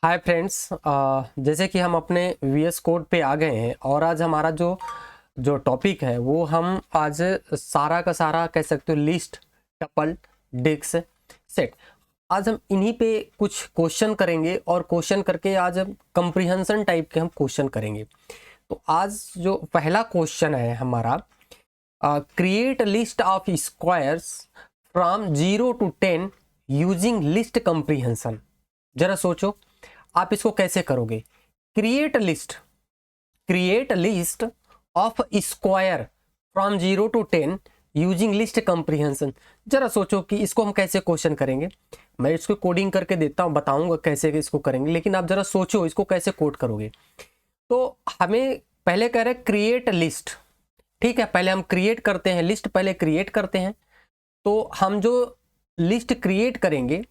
Hi friends, जैसे कि हम अपने वीएस कोड पे आ गए हैं और आज हमारा जो जो टॉपिक है वो हम आज सारा का सारा कह सकते हो लिस्ट, टपल, डिस्क, सेट। आज हम इन्हीं पे कुछ क्वेश्चन करेंगे और क्वेश्चन करके आज हम कंप्रीहेंशन टाइप के हम क्वेश्चन करेंगे। तो आज जो पहला क्वेश्चन है हमारा, create list of squares from 0 to 10 using list comprehension. जरा सोचो आप इसको कैसे करोगे। Create list of square from 0 to 10 using list comprehension. जरा सोचो कि इसको हम कैसे क्वेश्चन करेंगे। मैं इसको कोडिंग करके देता हूँ, बताऊंगा कैसे इसको करेंगे, लेकिन आप जरा सोचो इसको कैसे कोड करोगे। तो हमें पहले कह रहे हैं क्रिएट लिस्ट। ठीक है, पहले हम क्रिएट करते हैं लिस्ट, पहले क्रिएट करते हैं। तो हम जो लिस्ट क्रिएट करेंगे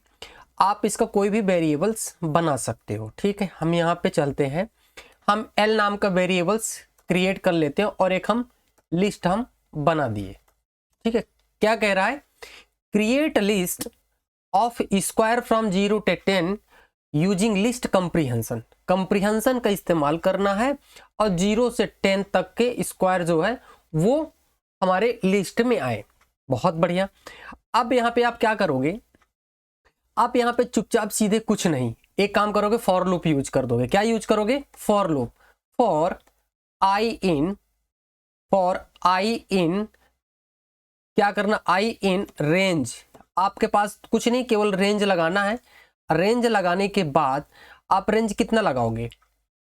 आप इसका कोई भी वेरिएबल्स बना सकते हो। ठीक है, हम यहाँ पे चलते हैं, हम एल नाम का वेरिएबल्स क्रिएट कर लेते हैं और एक हम लिस्ट हम बना दिए। ठीक है, क्या कह रहा है, create list of square from 0 to 10 using list comprehension. Comprehension का इस्तेमाल करना है और 0 से 10 तक के स्क्वायर जो है वो हमारे लिस्ट में आए। बहुत बढ़िया। अब यहाँ पे आप क्या करोगे, आप यहाँ पे चुपचाप सीधे कुछ नहीं, एक काम करोगे, फॉर लूप यूज कर दोगे। क्या यूज करोगे, फॉर लूप। फॉर आई इन क्या करना, आई इन रेंज। आपके पास कुछ नहीं, केवल रेंज लगाना है। रेंज लगाने के बाद आप रेंज कितना लगाओगे,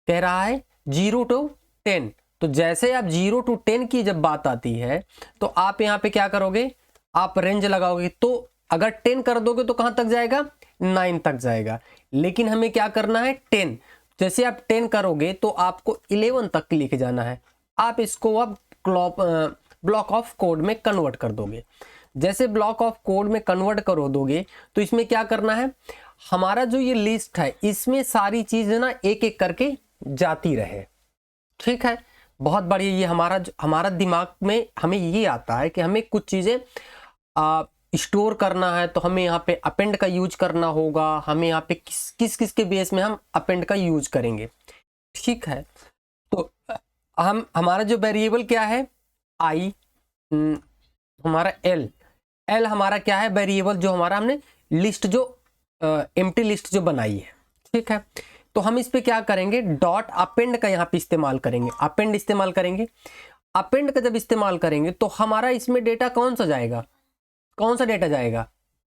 कह रहा है 0 to 10। तो जैसे आप 0 to 10 की जब बात आती है तो आप यहाँ पे क्या करोगे, आप रेंज लगाओगे। तो अगर 10 कर दोगे तो कहां तक जाएगा, 9 तक जाएगा। लेकिन हमें क्या करना है, 10। जैसे आप 10 करोगे तो आपको 11 तक लेके जाना है। आप इसको अब ब्लॉक ऑफ कोड में कन्वर्ट कर दोगे। जैसे ब्लॉक ऑफ कोड में कन्वर्ट कर दोगे तो इसमें क्या करना है, हमारा जो ये लिस्ट है इसमें सारी चीजें ना एक एक करके जाती रहे। ठीक है, बहुत बढ़िया। ये हमारा दिमाग में हमें ये आता है कि हमें कुछ चीजें स्टोर करना है तो हमें यहाँ पे अपेंड का यूज करना होगा। हमें यहाँ पे किस के बेस में हम अपेंड का यूज करेंगे। ठीक है, तो हमारा जो वेरिएबल क्या है, आई, हमारा एल हमारा क्या है वेरिएबल, जो हमारा हमने लिस्ट जो एम्प्टी लिस्ट जो बनाई है। ठीक है, तो हम इस पे क्या करेंगे, डॉट अपेंड का यहाँ पे इस्तेमाल करेंगे। अपेंड इस्तेमाल करेंगे। अपेंड का जब इस्तेमाल करेंगे तो हमारा इसमें डेटा कौन सा जाएगा, कौन सा डेटा जाएगा,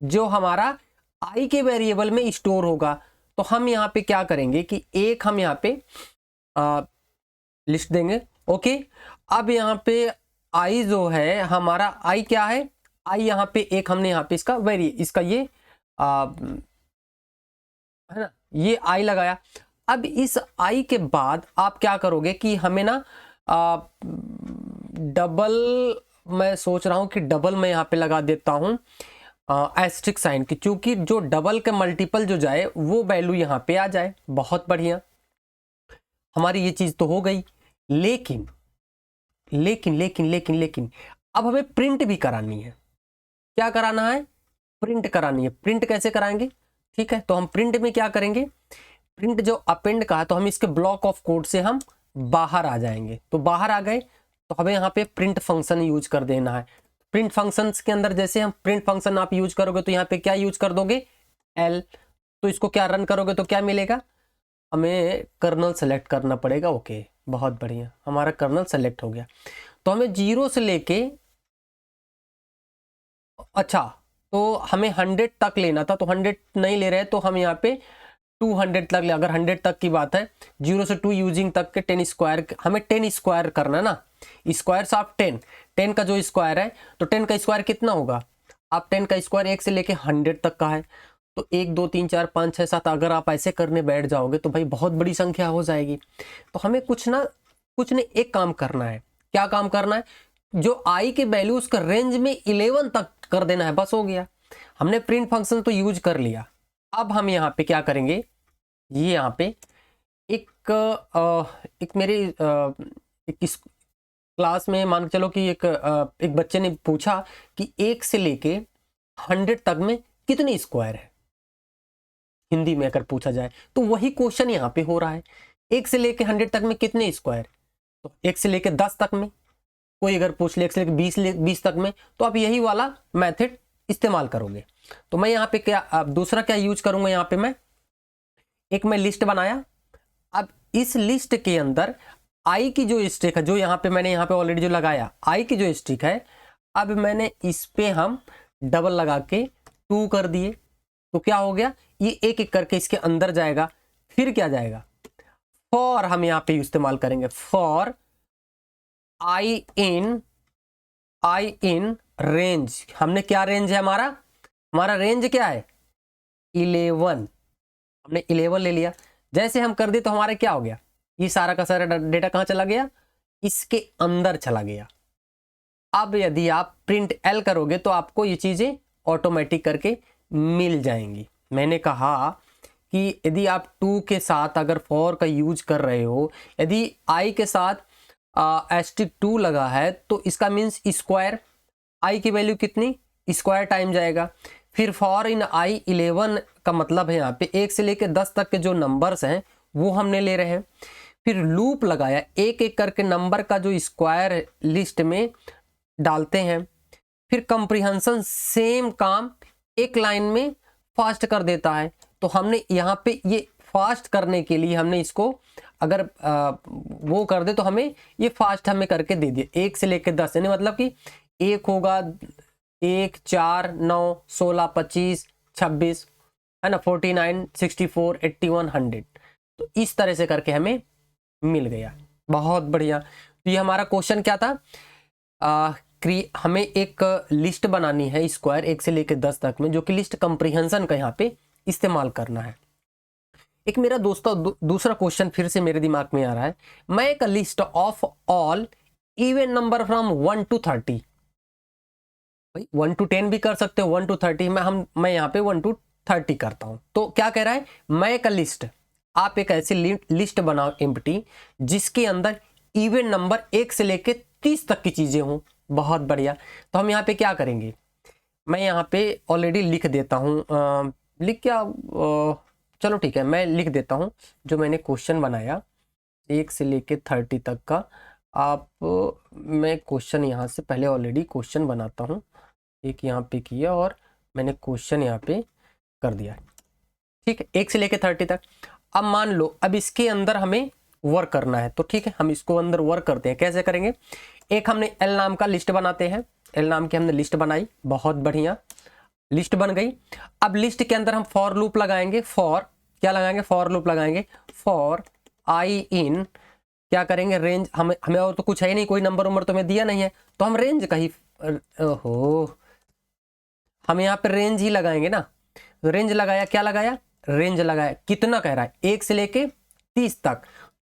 जो हमारा आई के वेरिएबल में स्टोर होगा। तो हम यहाँ पे क्या करेंगे कि एक हम यहाँ पे लिस्ट देंगे। ओके, अब यहाँ पे आई जो है हमारा, आई क्या है, आई यहाँ पे एक हमने यहाँ पे इसका ये है ना, ये आई लगाया। अब इस आई के बाद आप क्या करोगे कि हमें ना डबल, मैं सोच रहा हूं कि डबल मैं यहाँ पे लगा देता हूं एस्ट्रिक साइन की, क्योंकि जो डबल के मल्टीपल जो जाए वो वैल्यू यहाँ पे आ जाए। बहुत बढ़िया, हमारी ये चीज तो हो गई। लेकिन लेकिन लेकिन लेकिन लेकिन अब हमें प्रिंट भी करानी है। क्या कराना है, प्रिंट करानी है। प्रिंट कैसे कराएंगे, ठीक है, तो हम प्रिंट में क्या करेंगे, प्रिंट जो अपेंड का है तो हम इसके ब्लॉक ऑफ कोड से हम बाहर आ जाएंगे। तो बाहर आ गए तो हमें यहाँ पे प्रिंट फंक्शन यूज कर देना है। प्रिंट फंक्शन के अंदर जैसे हम प्रिंट फंक्शन आप यूज करोगे तो यहाँ पे क्या यूज कर दोगे, एल। तो इसको क्या रन करोगे तो क्या मिलेगा, हमें कर्नल सेलेक्ट करना पड़ेगा। ओके, बहुत बढ़िया, हमारा कर्नल सेलेक्ट हो गया। तो हमें 0 से लेके, अच्छा तो हमें 100 तक लेना था, तो 100 नहीं ले रहे तो हम यहाँ पे 200 तक ले। अगर 100 तक की बात है, 0 से 2 यूजिंग तक के 10 स्क्वायर, हमें 10 स्क्वायर करना ना, स्क्वायर्स ऑफ 10 का जो स्क्वायर है, तो 10 का स्क्वायर कितना होगा, आप 10 का स्क्वायर 1 से लेके 100 तक का है। तो 1 2 3 4 5 6 7 अगर आप ऐसे करने बैठ जाओगे तो भाई बहुत बड़ी संख्या हो जाएगी। तो हमें कुछ नहीं, एक काम करना है। क्या काम करना है, जो आई के वैल्यू उसका रेंज में 11 तक कर देना है, बस हो गया। हमने प्रिंट फंक्शन तो यूज कर लिया। अब हम यहाँ पे क्या करेंगे, ये यहाँ पे एक मेरे एक इस क्लास में मान के चलो कि एक बच्चे ने पूछा कि 1 से लेके 100 तक में कितने स्क्वायर है। हिंदी में अगर पूछा जाए तो वही क्वेश्चन यहाँ पे हो रहा है। 1 से लेके 100 तक में कितने स्क्वायर, तो 1 से लेके 10 तक में, कोई अगर पूछ ले 1 से लेके 20 तक में, तो आप यही वाला मेथड इस्तेमाल करोगे। तो मैं यहाँ पे क्या अब दूसरा क्या यूज करूंगा, यहाँ पे मैं लिस्ट बनाया। अब इस लिस्ट के अंदर आई की जो स्ट्रिक है, जो यहाँ पे मैंने यहाँ पे ऑलरेडी जो लगाया आई की जो स्ट्रिक है, अब मैंने इस पे हम डबल लगा के 2 कर दिए। तो क्या हो गया, ये एक एक करके इसके अंदर जाएगा। फिर क्या जाएगा, फॉर हम यहाँ पे इस्तेमाल करेंगे, फॉर आई इन रेंज। हमने क्या रेंज है, हमारा रेंज क्या है 11, हमने 11 ले लिया। जैसे हम कर दिए तो हमारा क्या हो गया, ये सारा का सारा डेटा कहां चला गया, इसके अंदर चला गया। अब यदि आप प्रिंट एल करोगे तो आपको ये चीजें ऑटोमेटिक करके मिल जाएंगी। मैंने कहा कि यदि आप 2 के साथ अगर फॉर का यूज कर रहे हो, यदि आई के साथ एस्ट्रिक 2 लगा है तो इसका मीन्स स्क्वायर, आई की वैल्यू कितनी, स्क्वायर टाइम जाएगा। फिर फॉर इन आई 11 का मतलब है यहाँ पे 1 से लेके 10 तक के जो नंबर्स हैं वो हमने ले रहे हैं। फिर लूप लगाया, एक एक करके नंबर का जो स्क्वायर लिस्ट में डालते हैं। फिर कंप्रीहेंशन सेम काम एक लाइन में फास्ट कर देता है। तो हमने यहाँ पे ये फास्ट करने के लिए हमने इसको अगर वो कर दे तो हमें ये फास्ट हमें करके दे दिया 1 से लेके 10, यानी मतलब कि 1 होगा 1 4 9 16 25 26 है ना, 49 64 81 100। तो इस तरह से करके हमें मिल गया। बहुत बढ़िया। तो ये हमारा क्वेश्चन क्या था, हमें एक लिस्ट बनानी है स्क्वायर 1 से लेकर 10 तक में, जो कि लिस्ट कंप्रीहेंशन का यहाँ पे इस्तेमाल करना है। एक मेरा दोस्तों दूसरा क्वेश्चन फिर से मेरे दिमाग में आ रहा है, मैं एक list of all even number from 1 to 30, 1 to 10 भी कर सकते हो, 1 to 30 मैं यहाँ पे 1 to 30 करता हूँ। तो क्या कह रहा है, मैं एक लिस्ट, आप एक ऐसी लिस्ट बनाओ एम्प्टी जिसके अंदर इवन नंबर 1 से लेके 30 तक की चीजें हों। बहुत बढ़िया। तो हम यहाँ पे क्या करेंगे, मैं यहाँ पे ऑलरेडी लिख देता हूँ, चलो ठीक है मैं लिख देता हूँ जो मैंने क्वेश्चन बनाया 1 से लेके 30 तक का। मैं क्वेश्चन यहाँ से पहले ऑलरेडी क्वेश्चन बनाता हूँ, एक यहाँ पे किया और मैंने क्वेश्चन यहाँ पे कर दिया। ठीक है, 1 से लेके 30 तक। अब मान लो अब इसके अंदर हमें वर्क करना है, तो ठीक है हम इसको अंदर वर्क करते हैं। कैसे करेंगे, एक हमने एल नाम का लिस्ट बनाते हैं, एल नाम की हमने लिस्ट बनाई, बहुत बढ़िया लिस्ट बन गई। अब लिस्ट के अंदर हम फॉर लूप लगाएंगे, फॉर क्या लगाएंगे, फॉर लूप लगाएंगे, फॉर आई इन क्या करेंगे, रेंज। हमें और तो कुछ है नहीं, कोई नंबर उम्र तो हमें दिया नहीं है, तो हम रेंज का ही हम यहाँ पे रेंज ही लगाएंगे ना। रेंज लगाया, क्या लगाया, रेंज लगाया। कितना कह रहा है, 1 से लेके 30 तक।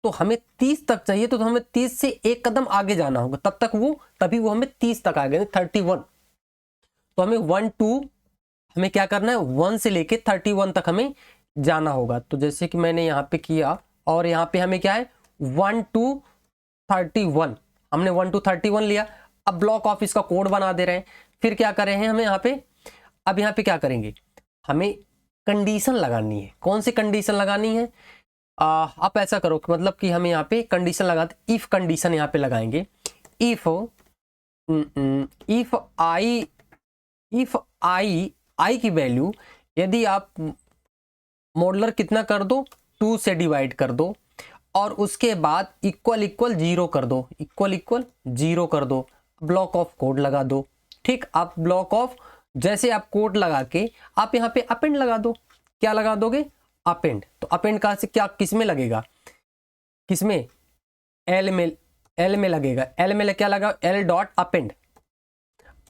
तो हमें 30 तक चाहिए, तो हमें 30 से एक कदम आगे जाना होगा, तभी वो हमें 30 तक आ गए, 31। तो हमें 1 to हमें क्या करना है, 1 से लेके 31 तक हमें जाना होगा। तो जैसे कि मैंने यहाँ पे किया, और यहाँ पे हमें क्या है 1 to 31, हमने 1 to 31 लिया। अब ब्लॉक ऑफ इसका कोड बना दे रहे हैं। फिर क्या कर रहे हैं हमें यहाँ पे, अब यहाँ पे क्या करेंगे, हमें कंडीशन लगानी है। कौन सी कंडीशन लगानी है, आप ऐसा करो मतलब कि हमें यहाँ पे कंडीशन लगाते, इफ कंडीशन यहाँ पे लगाएंगे। इफ आई की वैल्यू यदि आप मॉडुलर कितना कर दो, 2 से डिवाइड कर दो, और उसके बाद इक्वल 0 कर दो, इक्वल 0 कर दो, ब्लॉक ऑफ कोड लगा दो। ठीक, आप ब्लॉक ऑफ जैसे आप कोड लगा के आप यहाँ पे अपेंड लगा दो। क्या लगा दोगे, अपेंड। तो अपेंड का से क्या किस में लगेगा, किसमें, एल में लगेगा। एल में क्या लगा, एल डॉट अपेंड,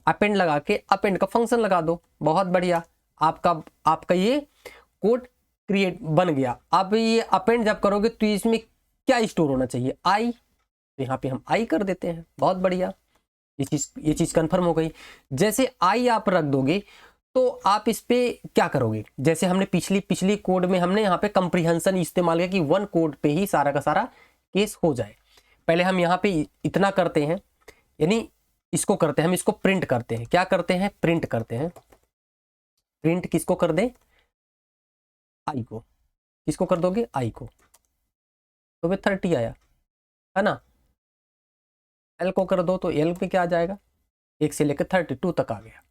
अपेंड लगा के अपेंड का फंक्शन लगा दो। बहुत बढ़िया, आपका ये कोड क्रिएट बन गया। अब ये अपेंड जब करोगे तो इसमें क्या स्टोर होना चाहिए, आई। तो यहाँ पे हम आई कर देते हैं। बहुत बढ़िया, ये चीज कंफर्म हो गई। जैसे आई आप रख दोगे तो आप इस पे क्या करोगे, जैसे हमने पिछली कोड में हमने यहाँ पे कंप्रीहेंशन इस्तेमाल किया कि 1 कोड पे ही सारा का सारा केस हो जाए। पहले हम यहाँ पे इतना करते हैं, यानी इसको करते हैं, हम इसको प्रिंट करते हैं। क्या करते हैं, प्रिंट करते हैं। प्रिंट किसको कर दें, आई को, किसको कर दोगे, आई को, तो फिर 30 आया है ना। एल को कर दो तो एल पे क्या आ जाएगा, 1 से लेकर 32 तक आ गया।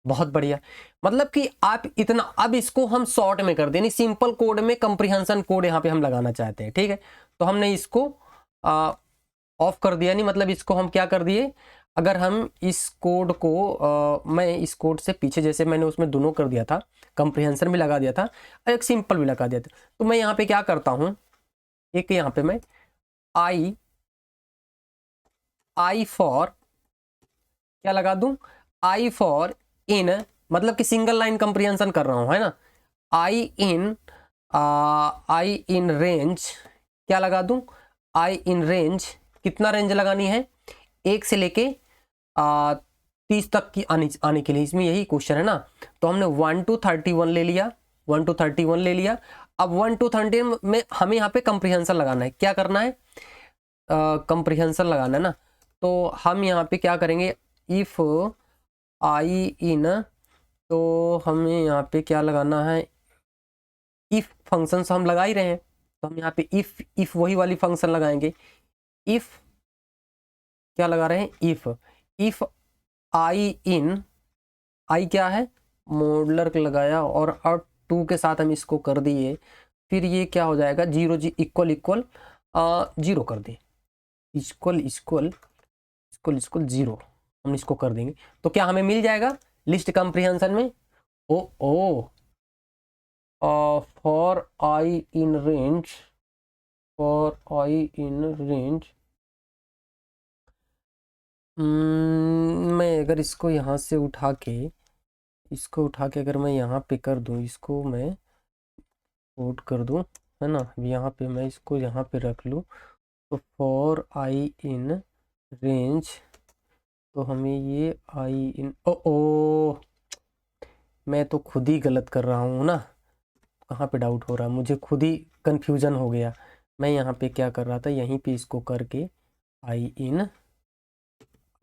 बहुत बढ़िया, मतलब कि आप इतना, अब इसको हम शॉर्ट में कर दें, सिंपल कोड में कंप्रीहेंशन कोड यहाँ पे हम लगाना चाहते हैं, ठीक है। तो हमने इसको ऑफ कर दिया, नहीं मतलब इसको हम क्या कर दिए, अगर हम इस कोड को मैं इस कोड से पीछे, जैसे मैंने उसमें दोनों कर दिया था, कंप्रीहेंशन भी लगा दिया था और एक सिंपल भी लगा दिया था, तो मैं यहाँ पे क्या करता हूँ, एक यहाँ पे मैं आई फॉर क्या लगा दूं, आई फॉर इन, मतलब कि सिंगल लाइन कंप्रीहेंशन कर रहा हूं, है ना। आई इन रेंज क्या लगा दूं, आई इन रेंज, कितना रेंज लगानी है, 1 से लेके 30 तक की आने के लिए, इसमें यही क्वेश्चन है ना। तो हमने 1 to 31 ले लिया, 1 to 31 ले लिया। अब 1 to 30 में हमें यहाँ पे कंप्रीहेंशन लगाना है, क्या करना है, कंप्रीहेंशन लगाना है ना। तो हम यहाँ पे क्या करेंगे, इफ आई इन, तो हमें यहाँ पे क्या लगाना है, इफ फंक्शन हम लगा ही रहे हैं, तो हम यहाँ पे इफ वही वाली फंक्शन लगाएंगे। इफ क्या लगा रहे हैं, इफ आई इन, आई क्या है, मॉडुलर लगाया और 2 के साथ हम इसको कर दिए, फिर ये क्या हो जाएगा, 0 इक्वल 0 कर दे, इक्वल 0 हम इसको कर देंगे, तो क्या हमें मिल जाएगा लिस्ट कंप्रीहेंशन में, फॉर आई इन रेंज, मैं अगर इसको यहाँ से उठा के अगर मैं यहाँ पे कर दूँ, इसको मैं कोड कर दूँ, है ना, यहाँ पे मैं इसको यहाँ पे रख लूँ, तो फॉर आई इन रेंज, तो हमें ये आई इन, मैं तो खुद ही गलत कर रहा हूँ ना, कहाँ पे डाउट हो रहा है मुझे, खुद ही कंफ्यूजन हो गया। मैं यहाँ पे क्या कर रहा था, यहीं पे इसको करके आई इन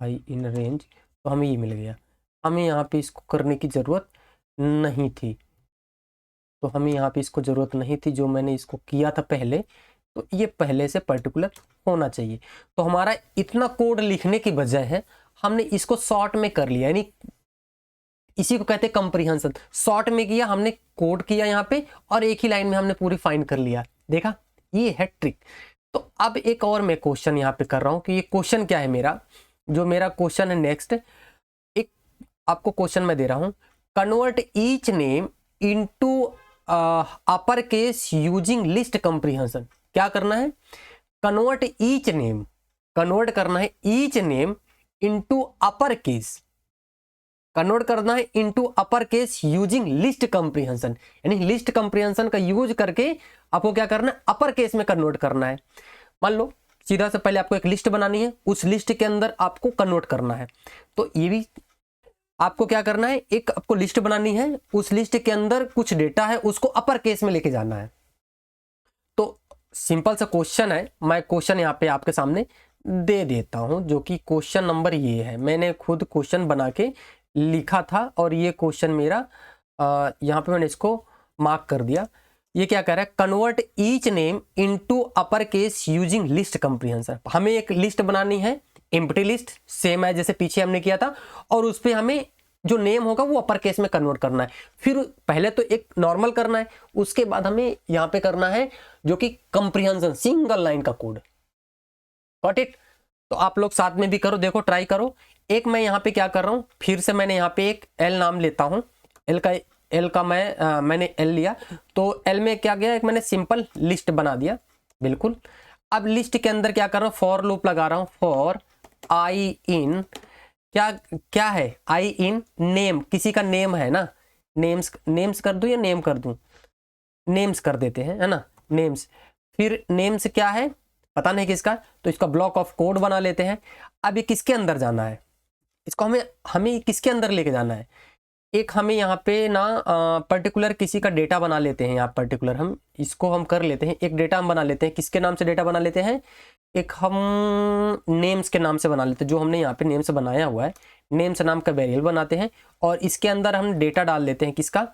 रेंज, तो हमें ये मिल गया, हमें यहाँ पे इसको करने की ज़रूरत नहीं थी, तो हमें यहाँ पे इसको ज़रूरत नहीं थी, जो मैंने इसको किया था पहले, तो ये पहले से पर्टिकुलर होना चाहिए। तो हमारा इतना कोड लिखने की बजाय है, हमने इसको शॉर्ट में कर लिया, यानी इसी को कहते हैं कंप्रीहेंशन, शॉर्ट में किया हमने, कोड किया यहाँ पे और एक ही लाइन में हमने पूरी फाइंड कर लिया, देखा, ये है ट्रिक। तो अब एक और मैं क्वेश्चन यहाँ पे कर रहा हूँ कि ये क्वेश्चन क्या है मेरा, जो मेरा क्वेश्चन है नेक्स्ट, एक आपको क्वेश्चन मैं दे रहा हूँ, convert each name into upper case using list comprehension. क्या करना है, कन्वर्ट करना है each name into upper case, convert करना है into upper case using list comprehension, यानी लिस्ट कंप्रीहेंशन का यूज करके आपको क्या करना है, अपर केस में कन्वर्ट करना है। मान लो सीधा से पहले आपको एक लिस्ट बनानी है, उस लिस्ट के अंदर आपको कन्वर्ट करना है, तो ये भी आपको क्या करना है, एक आपको लिस्ट बनानी है, उस लिस्ट के अंदर कुछ डेटा है, उसको अपर केस में लेके जाना है। तो सिंपल सा क्वेश्चन है, मैं क्वेश्चन यहाँ पे आपके सामने दे देता हूं, जो कि क्वेश्चन नंबर ये है, मैंने खुद क्वेश्चन बना के लिखा था और ये क्वेश्चन मेरा यहाँ पे मैंने इसको मार्क कर दिया। ये क्या कह रहा है, convert each name into upper case using list comprehension. हमें एक लिस्ट बनानी है, एम्प्टी लिस्ट, सेम है जैसे पीछे हमने किया था, और उस पर हमें जो नेम होगा वो अपर केस में कन्वर्ट करना है। फिर पहले तो एक नॉर्मल करना है, उसके बाद हमें यहाँ पे करना है जो कि कंप्रीहेंशन, सिंगल लाइन का कोड। Got it? तो आप लोग साथ में भी करो, देखो ट्राई करो। एक मैं यहाँ पे क्या कर रहा हूँ, फिर से मैंने यहाँ पे एक एल नाम लेता हूँ, एल का मैंने एल लिया, तो एल में क्या गया, एक मैंने सिंपल लिस्ट बना दिया, बिल्कुल। अब लिस्ट के अंदर क्या कर रहा हूँ, फॉर लूप लगा रहा हूँ, फॉर आई इन, क्या है, आई इन नेम, किसी का नेम है ना, नेम्स कर दूं या नेम कर दूं, नेम्स कर देते हैं, है ना, नेम्स। फिर नेम्स क्या है पता नहीं किसका, तो इसका ब्लॉक ऑफ कोड बना लेते हैं। अब ये किसके अंदर जाना है, इसको हमें किसके अंदर लेके जाना है, एक हमें यहाँ पे ना पर्टिकुलर किसी का डेटा बना लेते हैं, यहाँ पर्टिकुलर हम इसको हम कर लेते हैं, एक डेटा हम बना लेते हैं, किसके नाम से डेटा बना लेते हैं, एक हम नेम्स के नाम से बना लेते हैं, जो हमने यहाँ पे नेम्स बनाया हुआ है, नेम्स नाम का वेरिएबल बनाते हैं, और इसके अंदर हम डेटा डाल लेते हैं, किसका,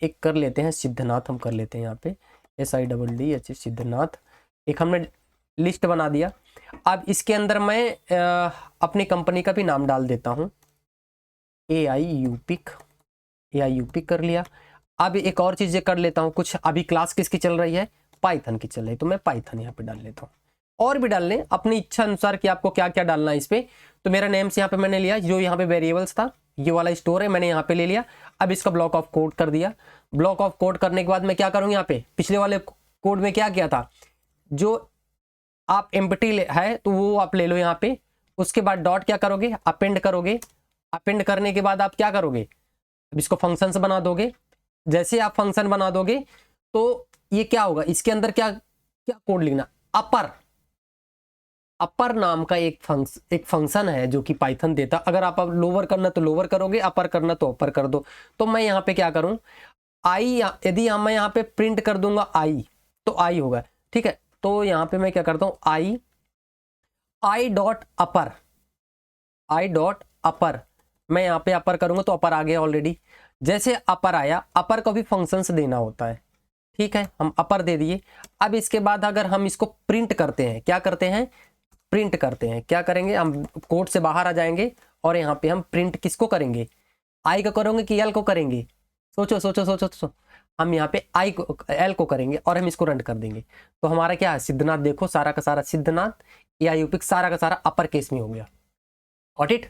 एक कर लेते हैं सिद्धनाथ, हम कर लेते हैं यहाँ पे SIDDH सिद्धनाथ, एक हमने लिस्ट बना दिया। अब इसके अंदर मैं अपनी कंपनी का भी नाम डाल देता हूँ, AIUPIC कर लिया। अब एक और चीज़ें कर लेता हूँ कुछ, अभी क्लास किसकी चल रही है, पाइथन की चल रही है, तो मैं पाइथन यहाँ पे डाल लेता हूँ। और भी डाल लें अपनी इच्छा अनुसार कि आपको क्या क्या डालना है इस पे। तो मेरा नेम्स यहाँ पे मैंने लिया, जो यहाँ पे वेरिएबल्स था, ये वाला स्टोर है, मैंने यहाँ पे ले लिया। अब इसका ब्लॉक ऑफ कोड कर दिया। ब्लॉक ऑफ कोड करने के बाद मैं क्या करूँगा, यहाँ पे पिछले वाले कोड में क्या किया था, जो आप एम्प्टी है तो वो आप ले लो यहाँ पे। उसके बाद डॉट क्या करोगे, अपेंड करोगे। अपेंड करने के बाद आप क्या करोगे, अब इसको फंक्शंस बना दोगे। जैसे आप फंक्शन बना दोगे तो ये क्या होगा, इसके अंदर क्या क्या कोड लिखना, अपर नाम का एक फंक्शन है जो कि पाइथन देता। अगर आप लोअर करना तो लोअर करोगे, अपर करना तो अपर कर दो। तो मैं यहाँ पे क्या करूँ, आई, यदि मैं यहाँ पे प्रिंट कर दूंगा आई तो आई होगा, ठीक है। तो यहाँ पे मैं क्या करता हूँ, आई डॉट अपर, मैं यहाँ पे अपर करूंगा तो अपर आ गया ऑलरेडी। जैसे अपर आया, अपर को भी फंक्शंस देना होता है, ठीक है, हम अपर दे दिए। अब इसके बाद अगर हम इसको प्रिंट करते हैं, क्या करते हैं, प्रिंट करते हैं, क्या करेंगे, हम कोड से बाहर आ जाएंगे और यहाँ पे हम प्रिंट किसको करेंगे, आई को करेंगे कि एल को करेंगे, सोचो सोचो सोचो सोचो। हम यहाँ पे आई को, एल को करेंगे और हम इसको रन कर देंगे। तो हमारा क्या है, सिद्धनाथ, देखो सारा का सारा सिद्धनाथ AIUPIC सारा का सारा अपर केस में हो गया। Got it,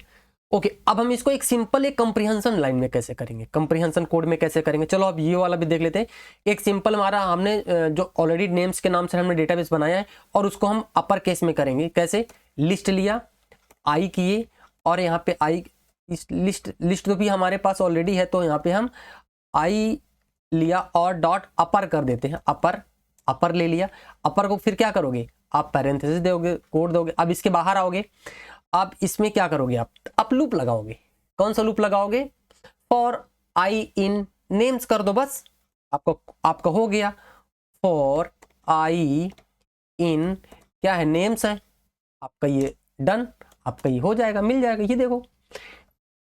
okay. अब हम इसको एक सिंपल एक कंप्रीहेंशन लाइन में कैसे करेंगे, कंप्रीहेंशन कोड में कैसे करेंगे, चलो अब ये वाला भी देख लेते हैं। एक सिंपल हमारा हमने जो ऑलरेडी नेम्स के नाम से हमने डेटाबेस बनाया है और उसको हम अपर केस में करेंगे। कैसे, लिस्ट लिया, आई किए और यहाँ पे आई, लिस्ट तो भी हमारे पास ऑलरेडी है, तो यहाँ पे हम आई लिया और डॉट अपर कर देते हैं, अपर ले लिया। अपर को फिर क्या करोगे, आप पैरेंथेसिस दोगे, कोड दोगे। अब इसके बाहर आओगे, अब इसमें क्या करोगे, आप लूप लगाओगे। कौन सा लूप लगाओगे, फॉर आई इन नेम्स कर दो, बस आपका हो गया। फॉर आई इन क्या है, नेम्स है आपका, ये डन, आपका ये हो जाएगा, मिल जाएगा। ये देखो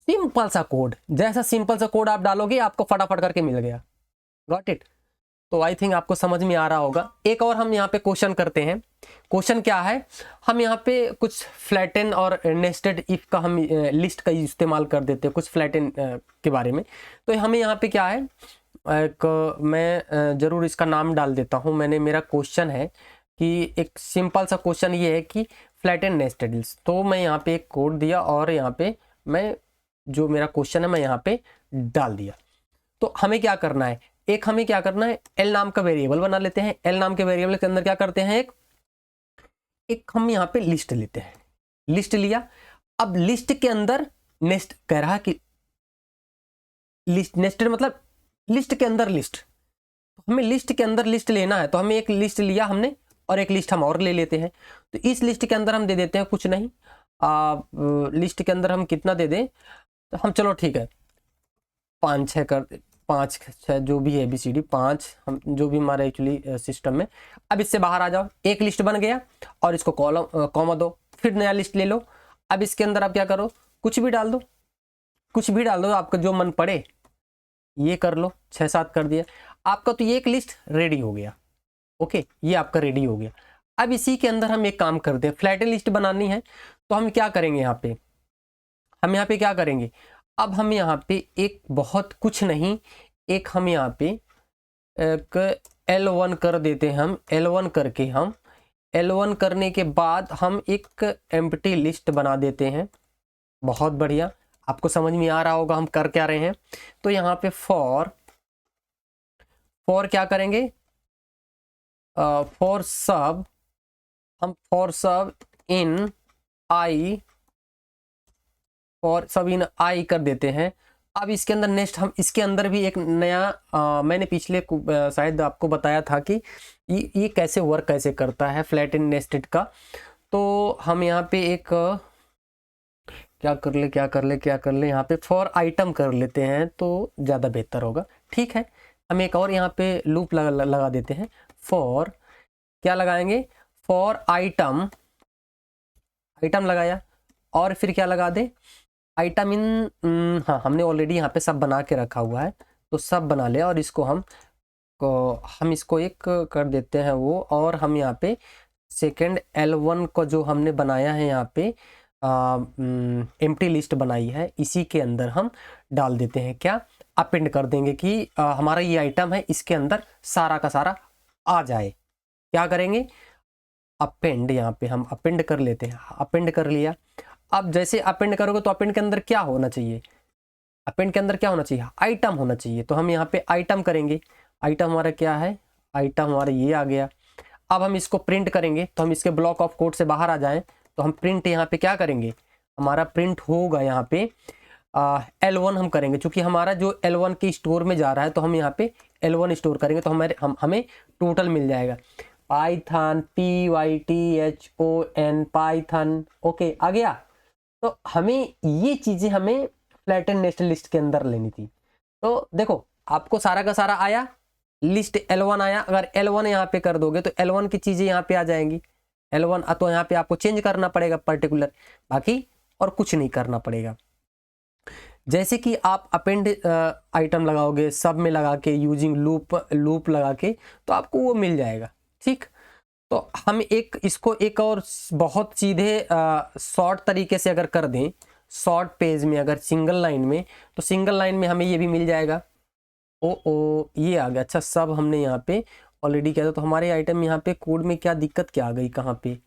सिंपल सा कोड, जैसा सिंपल सा कोड आप डालोगे आपको फटाफट करके मिल गया। गॉट इट, तो आई थिंक आपको समझ में आ रहा होगा। एक और हम यहाँ पे क्वेश्चन करते हैं। क्वेश्चन क्या है, हम यहाँ पे कुछ फ्लैटन और नेस्टेड इफ का हम लिस्ट का इस्तेमाल कर देते हैं कुछ फ्लैटन के बारे में। तो हमें यहाँ पे क्या है, मैं ज़रूर इसका नाम डाल देता हूँ। मेरा क्वेश्चन है कि एक सिंपल सा क्वेश्चन ये है कि फ्लैटन नेस्टेड लिस्ट। तो मैं यहाँ पे एक कोड दिया और यहाँ पे मैं जो मेरा क्वेश्चन है मैं यहाँ पे डाल दिया। तो हमें क्या करना है, हमें क्या करना है, एल नाम का वेरिएबल बना लेते हैं। एल नाम के वेरिएबल के अंदर क्या करते हैं, एक हम यहाँ पे लिस्ट लेते हैं। लिस्ट लिया, अब लिस्ट के अंदर नेस्ट कह रहा कि लिस्ट, नेस्टेड मतलब लिस्ट के अंदर लिस्ट। तो हमें लिस्ट के अंदर लिस्ट लेना है, तो हमें एक लिस्ट लिया हमने और एक लिस्ट हम और ले लेते हैं। तो इस लिस्ट के अंदर हम दे देते हैं कुछ नहीं, लिस्ट के अंदर हम कितना दे दें, तो हम चलो ठीक है 5 6 जो भी है ABCD 5, हम जो भी हमारा एक्चुअली सिस्टम में। अब इससे बाहर आ जाओ, एक लिस्ट बन गया और इसको कॉमा दो, फिर नया लिस्ट ले लो। अब इसके अंदर आप क्या करो, कुछ भी डाल दो, आपका जो मन पड़े ये कर लो। 6 7 कर दिया आपका, तो ये एक लिस्ट रेडी हो गया। ओके, ये आपका रेडी हो गया। अब इसी के अंदर हम एक काम करते हैं, फ्लैटन लिस्ट बनानी है। तो हम क्या करेंगे, यहाँ पे क्या करेंगे, अब हम यहाँ पे एक बहुत कुछ नहीं, एक हम यहाँ पे एक L1 कर देते हैं। हम L1 करके हम L1 करने के बाद हम एक एम्प्टी लिस्ट बना देते हैं। बहुत बढ़िया, आपको समझ में आ रहा होगा हम कर क्या रहे हैं। तो यहाँ पे फॉर क्या करेंगे, फॉर सब, हम फॉर सब इन आई, और सब इन आई कर देते हैं। अब इसके अंदर नेक्स्ट हम इसके अंदर भी एक नया मैंने पिछले शायद आपको बताया था कि ये कैसे वर्क कैसे करता है फ्लैटन नेस्टेड का। तो हम यहाँ पे एक क्या कर ले यहाँ पे फॉर आइटम कर लेते हैं तो ज़्यादा बेहतर होगा। ठीक है, हम एक और यहाँ पे लूप लगा देते हैं। फॉर क्या लगाएंगे, फॉर आइटम लगाया और फिर क्या लगा दे, आइटम इन, हाँ हमने ऑलरेडी यहाँ पे सब बना के रखा हुआ है तो सब बना लिया और इसको हम इसको एक कर देते हैं वो, और हम यहाँ पे सेकेंड L1 को जो हमने बनाया है यहाँ पे एम्प्टी लिस्ट बनाई है, इसी के अंदर हम डाल देते हैं, क्या अपेंड कर देंगे कि हमारा ये आइटम है, इसके अंदर सारा का सारा आ जाए। क्या करेंगे, अपेंड, यहाँ पे हम अपेंड कर लेते हैं, अपेंड कर लिया। अब जैसे अपेंड करोगे तो अपेंड के अंदर क्या होना चाहिए, अपेंड के अंदर क्या होना चाहिए, आइटम होना चाहिए। तो हम यहाँ पे आइटम करेंगे, आइटम हमारा क्या है, आइटम हमारा ये आ गया। अब हम इसको प्रिंट करेंगे, तो हम इसके ब्लॉक ऑफ कोड से बाहर आ जाएं, तो हम प्रिंट यहाँ पे क्या करेंगे, हमारा प्रिंट होगा यहाँ पे L1 हम करेंगे, क्योंकि हमारा जो L1 के स्टोर में जा रहा है, तो हम यहाँ पे L1 स्टोर करेंगे, तो हमें टोटल मिल जाएगा पाइथन PYTHON पाइथन। ओके, आ गया। तो हमें ये चीज़ें हमें फ्लैटेन नेस्टेड लिस्ट के अंदर लेनी थी। तो देखो आपको सारा का सारा आया, लिस्ट L1 आया, अगर L1 यहाँ पे कर दोगे तो L1 की चीज़ें यहाँ पे आ जाएंगी। L1 तो यहाँ पे आपको चेंज करना पड़ेगा पर्टिकुलर, बाकी और कुछ नहीं करना पड़ेगा। जैसे कि आप अपेंड आइटम लगाओगे सब में लगा के, यूजिंग लूप लगा के, तो आपको वो मिल जाएगा। ठीक, तो हम इसको एक और बहुत सीधे शॉर्ट तरीके से अगर कर दें, शॉर्ट पेज में अगर सिंगल लाइन में, तो सिंगल लाइन में हमें ये भी मिल जाएगा। ये आ गया। अच्छा, सब हमने यहाँ पे ऑलरेडी किया था, तो हमारे आइटम यहाँ पे कोड में क्या दिक्कत क्या आ गई, कहाँ पे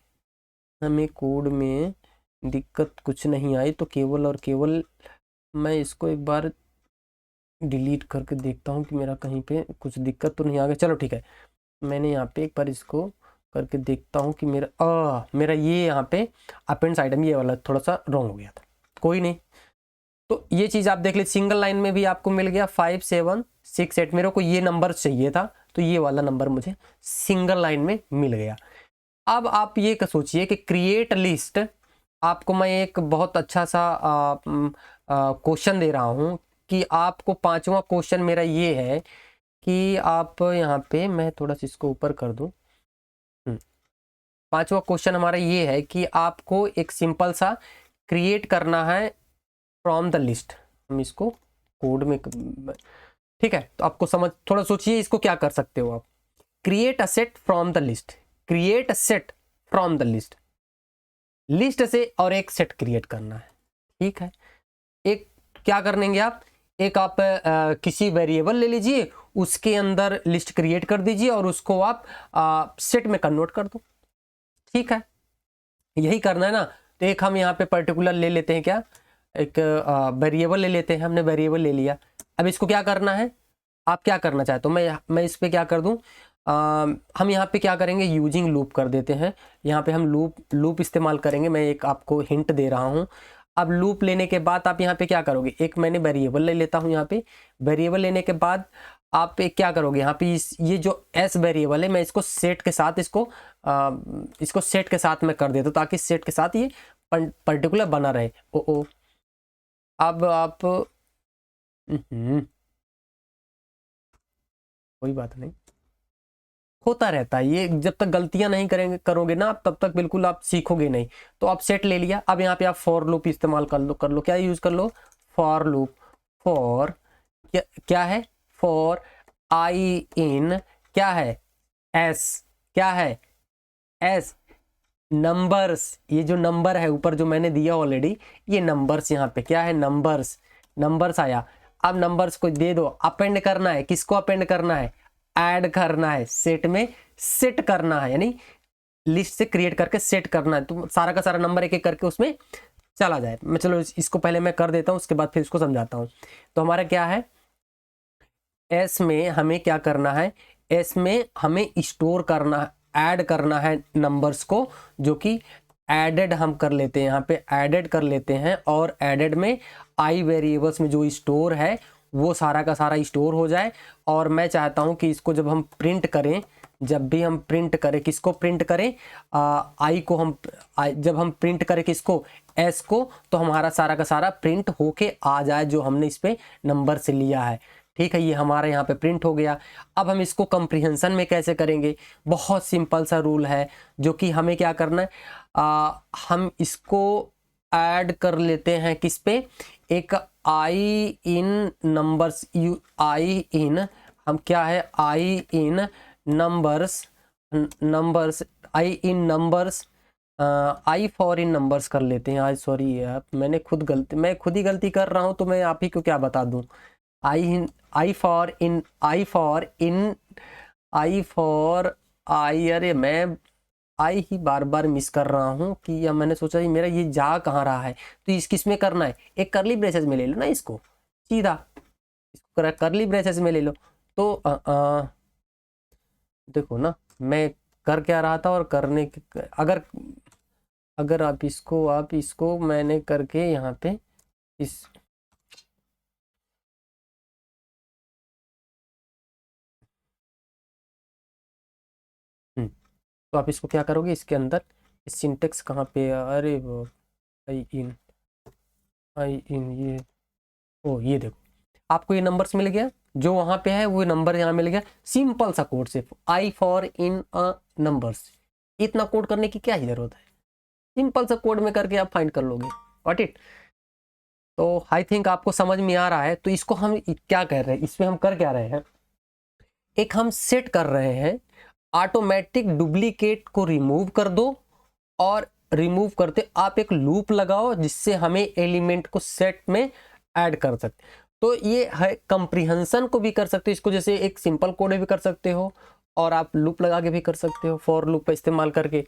हमें कोड में दिक्कत कुछ नहीं आई, तो केवल और केवल मैं इसको एक बार डिलीट करके देखता हूँ कि मेरा कहीं पे कुछ दिक्कत तो नहीं आ गया। चलो ठीक है, मैंने यहाँ पे एक बार इसको करके देखता हूँ कि मेरा ये यहाँ पे अपेंड्स आइटम ये वाला थोड़ा सा रॉन्ग हो गया था, कोई नहीं। तो ये चीज़ आप देख लीजिए, सिंगल लाइन में भी आपको मिल गया 5768। मेरे को ये नंबर चाहिए था, तो ये वाला नंबर मुझे सिंगल लाइन में मिल गया। अब आप ये सोचिए कि क्रिएट लिस्ट, आपको मैं एक बहुत अच्छा सा क्वेश्चन दे रहा हूँ कि आपको 5वां क्वेश्चन मेरा ये है कि आप यहाँ पे, मैं थोड़ा सा इसको ऊपर कर दूँ। 5वां क्वेश्चन हमारा ये है कि आपको एक सिंपल सा क्रिएट करना है फ्रॉम द लिस्ट। हम इसको कोड में, ठीक है, तो आपको थोड़ा सोचिए इसको क्या कर सकते हो आप। Create a set from the list, create a set from the list, list से और एक सेट क्रिएट करना है। ठीक है, एक क्या करेंगे आप, एक आप किसी वेरिएबल ले लीजिए, उसके अंदर लिस्ट क्रिएट कर दीजिए और उसको आप सेट में कन्वर्ट कर दो। ठीक है, यही करना है ना। तो एक हम यहाँ पे पर्टिकुलर ले लेते हैं, क्या एक वेरिएबल ले लेते हैं, हमने वेरिएबल ले लिया। अब इसको क्या करना है, आप क्या करना चाहते हो, मैं इस पे क्या कर दूं, हम यहाँ पे क्या करेंगे, यूजिंग लूप कर देते हैं। यहाँ पे हम लूप इस्तेमाल करेंगे। मैं एक आपको हिंट दे रहा हूँ। अब लूप लेने के बाद आप यहाँ पे क्या करोगे, एक मैंने वेरिएबल ले लेता हूँ। यहाँ पे वेरिएबल लेने के बाद आप क्या करोगे, यहाँ पे ये जो एस वेरिएबल है, मैं इसको सेट के साथ इसको सेट के साथ मैं कर देता हूँ, ताकि सेट के साथ ये पर्टिकुलर बना रहे। अब आप कोई बात नहीं, होता रहता है ये, जब तक गलतियां नहीं करोगे ना आप, तब तक बिल्कुल आप सीखोगे नहीं। तो आप सेट ले लिया। अब यहाँ पे आप फॉर लूप इस्तेमाल कर लो। क्या यूज कर लो, फॉर लूप। फॉर क्या है, फॉर आई इन क्या है, एस, क्या है, एस नंबर्स। ये जो नंबर है ऊपर जो मैंने दिया ऑलरेडी, ये नंबर्स यहाँ पे क्या है, नंबर्स आया। अब नंबर्स को दे दो, अपेंड करना है, किसको अपेंड करना है, ऐड करना है, सेट में सेट करना है, यानी लिस्ट से क्रिएट करके सेट करना है। तो सारा का सारा नंबर एक एक करके उसमें चला जाए। मैं चलो इसको पहले मैं कर देता हूँ, उसके बाद फिर इसको समझाता हूँ। तो हमारा क्या है, एस में हमें क्या करना है, एस में हमें स्टोर करना, ऐड करना है नंबर्स को, जो कि एडेड हम कर लेते हैं, यहाँ पे एडेड कर लेते हैं। और एडेड में आई वेरिएबल्स में जो स्टोर है वो सारा का सारा स्टोर हो जाए। और मैं चाहता हूँ कि इसको जब हम प्रिंट करें, जब भी हम प्रिंट करें, किसको प्रिंट करें, आई को हम जब हम प्रिंट करें किसको, एस को, तो हमारा सारा का सारा प्रिंट होके आ जाए जो हमने इस पे नंबर से लिया है। ठीक है, ये हमारे यहाँ पे प्रिंट हो गया। अब हम इसको कंप्रीहेंशन में कैसे करेंगे, बहुत सिंपल सा रूल है, जो कि हमें क्या करना है, हम इसको ऐड कर लेते हैं किस पे, एक आई इन नंबर्स, यू आई इन, हम क्या है, I in numbers, numbers, I in numbers, I for in numbers कर लेते हैं आज। सॉरी यार, मैं खुद ही गलती कर रहा हूँ, तो मैं आप ही को क्या बता दूँ। I for in, I for in, I for I, अरे मैं आई ही बार बार मिस कर रहा हूँ कि, या मैंने सोचा कि मेरा ये जा कहाँ रहा है, तो किस में करना है, एक करली ब्रेसेस में ले लो ना इसको, सीधा इसको करली ब्रेसेस में ले लो। तो देखो ना मैं कर क्या रहा था, और करने अगर अगर आप इसको मैंने करके यहाँ पे इस, तो आप इसको क्या करोगे, इसके अंदर सिंटेक्स कहाँ पे है, अरे वो आई इन, ये, ओ ये देखो आपको ये नंबर्स मिल गया, जो वहां पे है वो नंबर यहाँ मिल गया। सिंपल सा कोड, सिर्फ आई फॉर इन नंबर्स, इतना कोड करने की क्या ही जरूरत है, सिंपल सा कोड में करके आप फाइंड कर लोगे। व्हाट इट, तो आई थिंक आपको समझ में आ रहा है। तो इसको हम क्या कह रहे हैं, इसमें हम कर क्या रहे हैं, एक हम सेट कर रहे हैं, ऑटोमेटिक डुप्लीकेट को रिमूव कर दो, और रिमूव करते आप एक लूप लगाओ जिससे हमें एलिमेंट को सेट में ऐड कर सकते। तो ये है, कंप्रीहेंशन को भी कर सकते हो इसको, जैसे एक सिंपल कोड भी कर सकते हो, और आप लूप लगा के भी कर सकते हो, फॉर लूप का इस्तेमाल करके।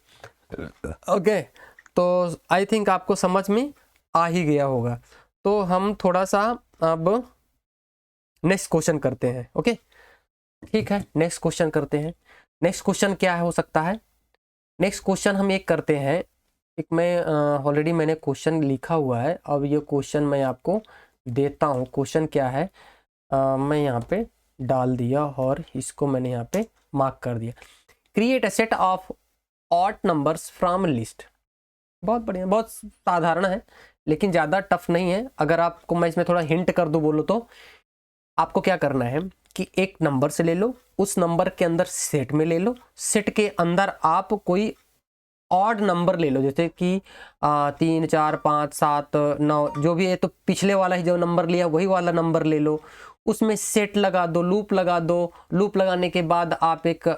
ओके, तो आई थिंक आपको समझ में आ ही गया होगा। तो हम थोड़ा सा अब नेक्स्ट क्वेश्चन करते हैं। ओके ठीक है, नेक्स्ट क्वेश्चन करते हैं। नेक्स्ट क्वेश्चन क्या हो सकता है, नेक्स्ट क्वेश्चन हम एक करते हैं, एक मैं ऑलरेडी मैंने क्वेश्चन लिखा हुआ है, अब ये क्वेश्चन मैं आपको देता हूँ। क्वेश्चन क्या है, मैं यहाँ पे डाल दिया और इसको मैंने यहाँ पे मार्क कर दिया। Create a set of odd numbers from list. बहुत बढ़िया, बहुत साधारण है, लेकिन ज़्यादा टफ नहीं है। अगर आपको मैं इसमें थोड़ा हिंट कर दूँ बोलो, तो आपको क्या करना है कि एक नंबर से ले लो, उस नंबर के अंदर सेट में ले लो, सेट के अंदर आप कोई ऑड नंबर ले लो, जैसे कि 3 4 5 7 9 जो भी है, तो पिछले वाला ही जो नंबर लिया वही वाला नंबर ले लो, उसमें सेट लगा दो, लूप लगा दो। लूप लगाने के बाद आप एक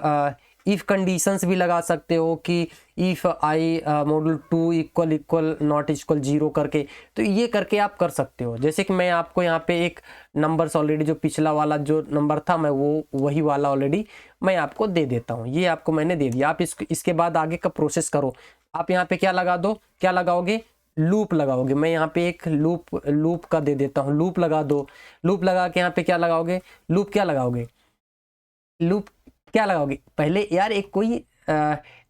इफ कंडीशंस भी लगा सकते हो कि if I model 2 equal equal not equal 0 करके, तो ये करके आप कर सकते हो। जैसे कि मैं आपको यहाँ पे एक नंबर्स ऑलरेडी, जो पिछला वाला जो नंबर था, मैं वो वही वाला ऑलरेडी मैं आपको दे देता हूँ। ये आपको मैंने दे दिया, आप इसके बाद आगे का प्रोसेस करो। आप यहाँ पे क्या लगा दो, क्या लगाओगे, लूप लगाओगे। मैं यहाँ पे एक लूप का दे देता हूँ, लूप लगा दो। लूप लगा के यहाँ पे क्या लगाओगे, लूप क्या लगाओगे, लूप क्या लगाओगे, पहले यार एक कोई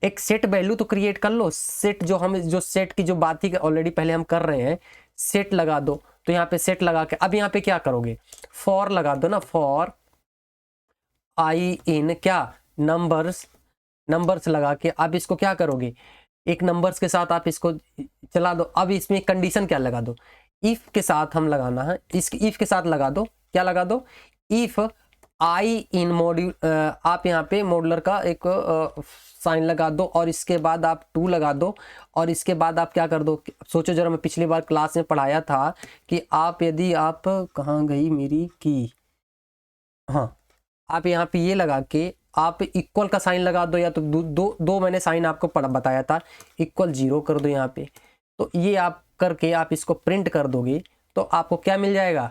एक सेट वैल्यू तो क्रिएट कर लो। सेट जो सेट की जो बात ही ऑलरेडी पहले हम कर रहे हैं, सेट लगा दो। तो यहाँ पे सेट लगा के अब यहाँ पे क्या करोगे, फॉर लगा दो ना, फॉर आई इन क्या, नंबर्स लगा के अब इसको क्या करोगे, एक नंबर्स के साथ आप इसको चला दो। अब इसमें कंडीशन क्या लगा दो, इफ के साथ हम लगाना है, इस इफ के साथ लगा दो, क्या लगा दो, इफ आई इन मॉड्यूल, आप यहाँ पे मॉडुलर का एक साइन लगा दो, और इसके बाद आप 2 लगा दो, और इसके बाद आप क्या कर दो, सोचो जरा, मैं पिछली बार क्लास में पढ़ाया था कि आप यदि आप, कहाँ गई मेरी की, हाँ, आप यहाँ पे ये लगा के आप इक्वल का साइन लगा दो, या तो दो मैंने साइन आपको बताया था, इक्वल 0 कर दो यहाँ पे। तो ये आप करके आप इसको प्रिंट कर दोगे, तो आपको क्या मिल जाएगा,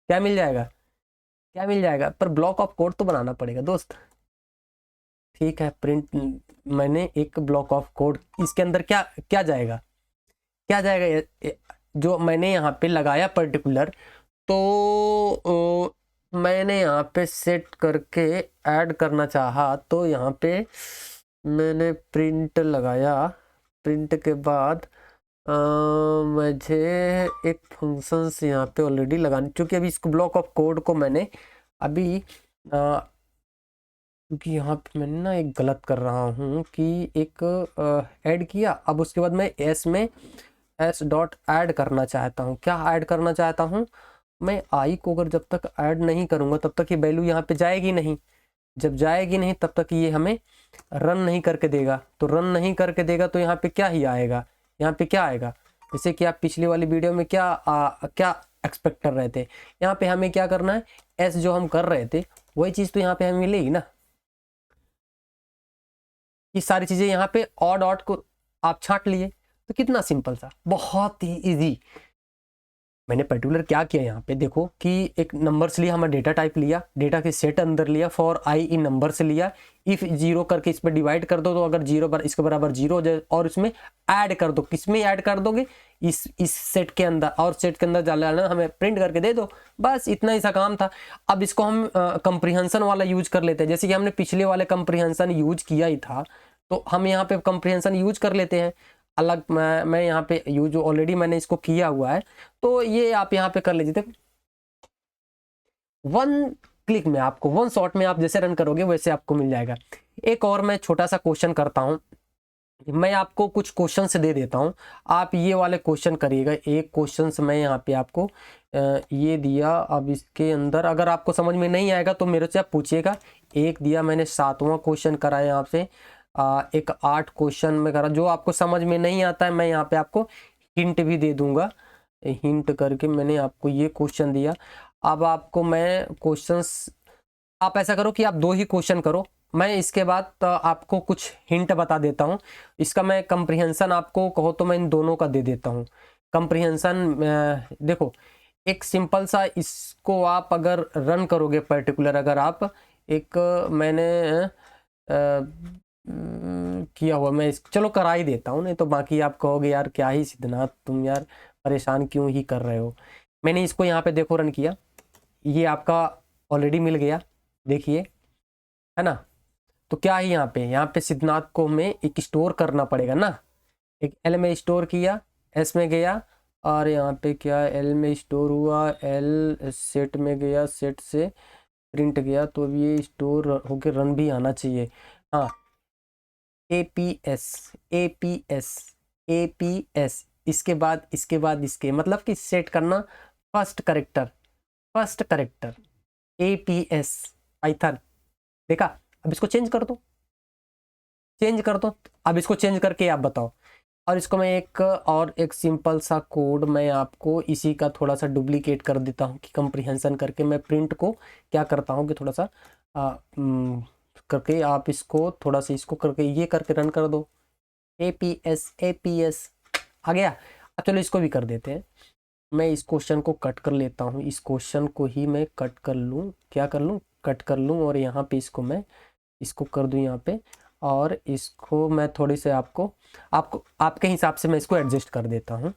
क्या मिल जाएगा, क्या मिल जाएगा, पर ब्लॉक ऑफ कोड तो बनाना पड़ेगा दोस्त। ठीक है, प्रिंट मैंने एक ब्लॉक ऑफ कोड, इसके अंदर क्या क्या जाएगा, क्या जाएगा, जो मैंने यहाँ पे लगाया पर्टिकुलर, तो मैंने यहाँ पे सेट करके ऐड करना चाहा, तो यहाँ पे मैंने प्रिंट लगाया। प्रिंट के बाद मुझे एक फंक्शंस यहाँ पे ऑलरेडी लगानी, क्योंकि अभी इसको ब्लॉक ऑफ कोड को मैंने अभी क्योंकि यहाँ पे मैंने ना एक गलत कर रहा हूँ कि एक ऐड किया, अब उसके बाद मैं एस में एस डॉट ऐड करना चाहता हूँ। क्या ऐड करना चाहता हूँ, मैं आई को अगर जब तक ऐड नहीं करूँगा तब तक ये वैल्यू यहाँ पे जाएगी नहीं, जब जाएगी नहीं तब तक ये हमें रन नहीं करके देगा। तो रन नहीं करके देगा तो यहाँ पे क्या ही आएगा, यहाँ पे क्या आएगा, जैसे कि आप पिछली वाली वीडियो में क्या एक्सपेक्ट कर रहे थे। यहाँ पे हमें क्या करना है, एस जो हम कर रहे थे वही चीज़ तो यहाँ पे हमें मिलेगी ना। ये सारी चीज़ें यहाँ पे ऑड ऑड को आप छांट लिए, तो कितना सिंपल सा, बहुत ही इजी। मैंने पर्टिकुलर क्या किया यहाँ पे देखो कि एक नंबर्स लिया, हमारा डेटा टाइप लिया, डेटा के सेट अंदर लिया, फॉर आई इन नंबर से लिया, इफ जीरो करके इस पर डिवाइड कर दो, तो अगर जीरो इसके बराबर जीरो हो जाए, और इसमें ऐड कर दो। किसमें ऐड कर दोगे, इस सेट के अंदर, और सेट के अंदर डालना, हमें प्रिंट करके दे दो, बस इतना ही सा काम था। अब इसको हम कंप्रीहेंशन वाला यूज कर लेते हैं, जैसे कि हमने पिछले वाले कंप्रीहेंशन यूज किया ही था, तो हम यहाँ पे कंप्रीहेंशन यूज कर लेते हैं अलग। मैं यहाँ पे यूज ऑलरेडी मैंने इसको किया हुआ है, तो ये आप यहाँ पे कर लीजिए। वन क्लिक में आपको, वन शॉट में आप जैसे रन करोगे वैसे आपको मिल जाएगा। एक और मैं छोटा सा क्वेश्चन करता हूँ, मैं आपको कुछ क्वेश्चन से दे देता हूँ, आप ये वाले क्वेश्चन करिएगा। एक क्वेश्चन से मैं यहाँ पे आपको ये दिया, अब इसके अंदर अगर आपको समझ में नहीं आएगा तो मेरे से आप पूछिएगा। एक दिया मैंने 7वां क्वेश्चन कराया आपसे, एक 8 क्वेश्चन में करा। जो आपको समझ में नहीं आता है मैं यहाँ पे आपको हिंट भी दे दूंगा, हिंट करके मैंने आपको ये क्वेश्चन दिया। अब आपको मैं क्वेश्चंस, आप ऐसा करो कि आप 2 ही क्वेश्चन करो, मैं इसके बाद आपको कुछ हिंट बता देता हूँ। इसका मैं कंप्रीहेंशन आपको कहो तो मैं इन दोनों का दे देता हूँ। कंप्रीहेंशन देखो एक सिंपल सा, इसको आप अगर रन करोगे पर्टिकुलर, अगर आप एक मैंने किया हुआ, मैं चलो करा ही देता हूँ, नहीं तो बाकी आप कहोगे यार क्या ही सिद्धनाथ तुम यार परेशान क्यों ही कर रहे हो। मैंने इसको यहाँ पे देखो रन किया, ये आपका ऑलरेडी मिल गया, देखिए है ना। तो क्या है यहाँ पे सिद्धनाथ को हमें एक स्टोर करना पड़ेगा ना। एक एल में स्टोर किया, एस में गया, और यहाँ पे क्या एल में स्टोर हुआ, एल सेट में गया, सेट से प्रिंट गया, तो अब ये स्टोर होके रन भी आना चाहिए। हाँ APS APS APS, इसके बाद इसके मतलब कि सेट करना फर्स्ट करेक्टर APS पाइथन। देखा, अब इसको चेंज कर दो, अब इसको चेंज करके आप बताओ। और इसको मैं एक सिंपल सा कोड मैं आपको इसी का थोड़ा सा डुप्लीकेट कर देता हूँ कि कंप्रीहेंशन करके मैं प्रिंट को क्या करता हूँ कि थोड़ा सा करके आप इसको थोड़ा सा इसको करके ये करके रन कर दो। APS आ गया। अब चलो इसको भी कर देते हैं। मैं इस क्वेश्चन को कट कर लेता हूँ, इस क्वेश्चन को ही मैं कट कर लूँ, कट कर लूँ, और यहाँ पे इसको मैं इसको कर दूँ यहाँ पे, और इसको मैं थोड़ी से आपको आपके हिसाब से मैं इसको एडजस्ट कर देता हूँ।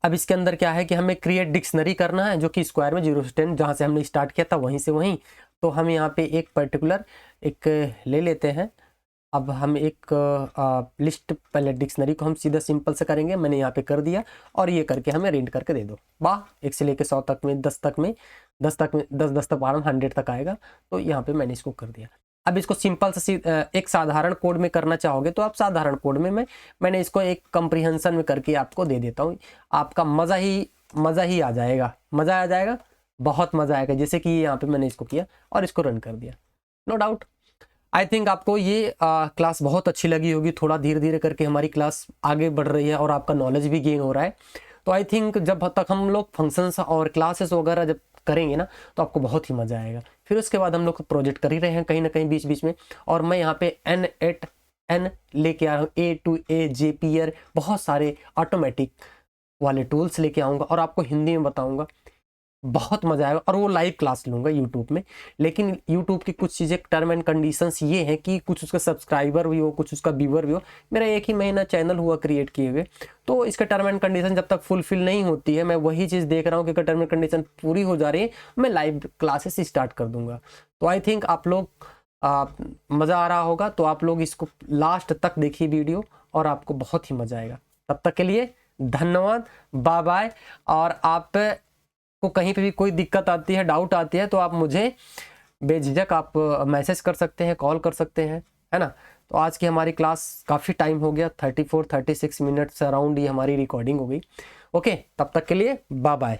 अब इसके अंदर क्या है कि हमें क्रिएट डिक्शनरी करना है, जो कि स्क्वायर में 0 से 10 जहाँ से हमने स्टार्ट किया था वहीं से वहीं। तो हम यहाँ पे एक पर्टिकुलर एक ले लेते हैं। अब हम एक लिस्ट, पहले डिक्शनरी को हम सीधा सिंपल से करेंगे, मैंने यहाँ पे कर दिया, और ये करके हमें रेंट करके दे दो। वाह, 1 से लेके 100 तक में, 10 तक में 10 तक 100 तक आएगा। तो यहाँ पे मैंने इसको कर दिया। अब इसको सिंपल से एक साधारण कोड में करना चाहोगे तो आप साधारण कोड में मैंने इसको एक कंप्रीहेंशन में करके आपको दे देता हूँ। आपका मज़ा ही आ जाएगा, बहुत मज़ा आएगा। जैसे कि यहाँ पे मैंने इसको किया और इसको रन कर दिया, नो डाउट। आई थिंक आपको ये क्लास बहुत अच्छी लगी होगी। थोड़ा धीरे धीरे करके हमारी क्लास आगे बढ़ रही है और आपका नॉलेज भी गेन हो रहा है। तो आई थिंक जब तक हम लोग फंक्शंस और क्लासेस वगैरह जब करेंगे ना तो आपको बहुत ही मज़ा आएगा। फिर उसके बाद हम लोग प्रोजेक्ट कर ही रहे हैं कहीं ना कहीं बीच में, और मैं यहाँ पे N लेके आ रहा हूँ, A to A JPR, बहुत सारे ऑटोमेटिक वाले टूल्स लेके आऊँगा और आपको हिंदी में बताऊँगा, बहुत मजा आएगा। और वो लाइव क्लास लूँगा यूट्यूब में। लेकिन यूट्यूब की कुछ चीज़ें, टर्म एंड कंडीशंस ये हैं कि कुछ उसका सब्सक्राइबर भी हो, कुछ उसका व्यूअर भी हो। मेरा 1 ही महीना चैनल हुआ क्रिएट किए हुए, तो इसका टर्म एंड कंडीशन जब तक फुलफिल नहीं होती है, मैं वही चीज़ देख रहा हूँ कि टर्म एंड कंडीशन पूरी हो जा रही है, मैं लाइव क्लासेस स्टार्ट कर दूंगा। तो आई थिंक आप लोग मज़ा आ रहा होगा, तो आप लोग इसको लास्ट तक देखिए वीडियो, और आपको बहुत ही मज़ा आएगा। तब तक के लिए धन्यवाद, बाय बाय। और आप को कहीं पे भी कोई दिक्कत आती है, डाउट आती है, तो आप मुझे बेझिझक आप मैसेज कर सकते हैं, कॉल कर सकते हैं, है ना। तो आज की हमारी क्लास काफ़ी टाइम हो गया, 34-36 मिनट से अराउंड ये हमारी रिकॉर्डिंग हो गई। ओके, तब तक के लिए बाय बाय।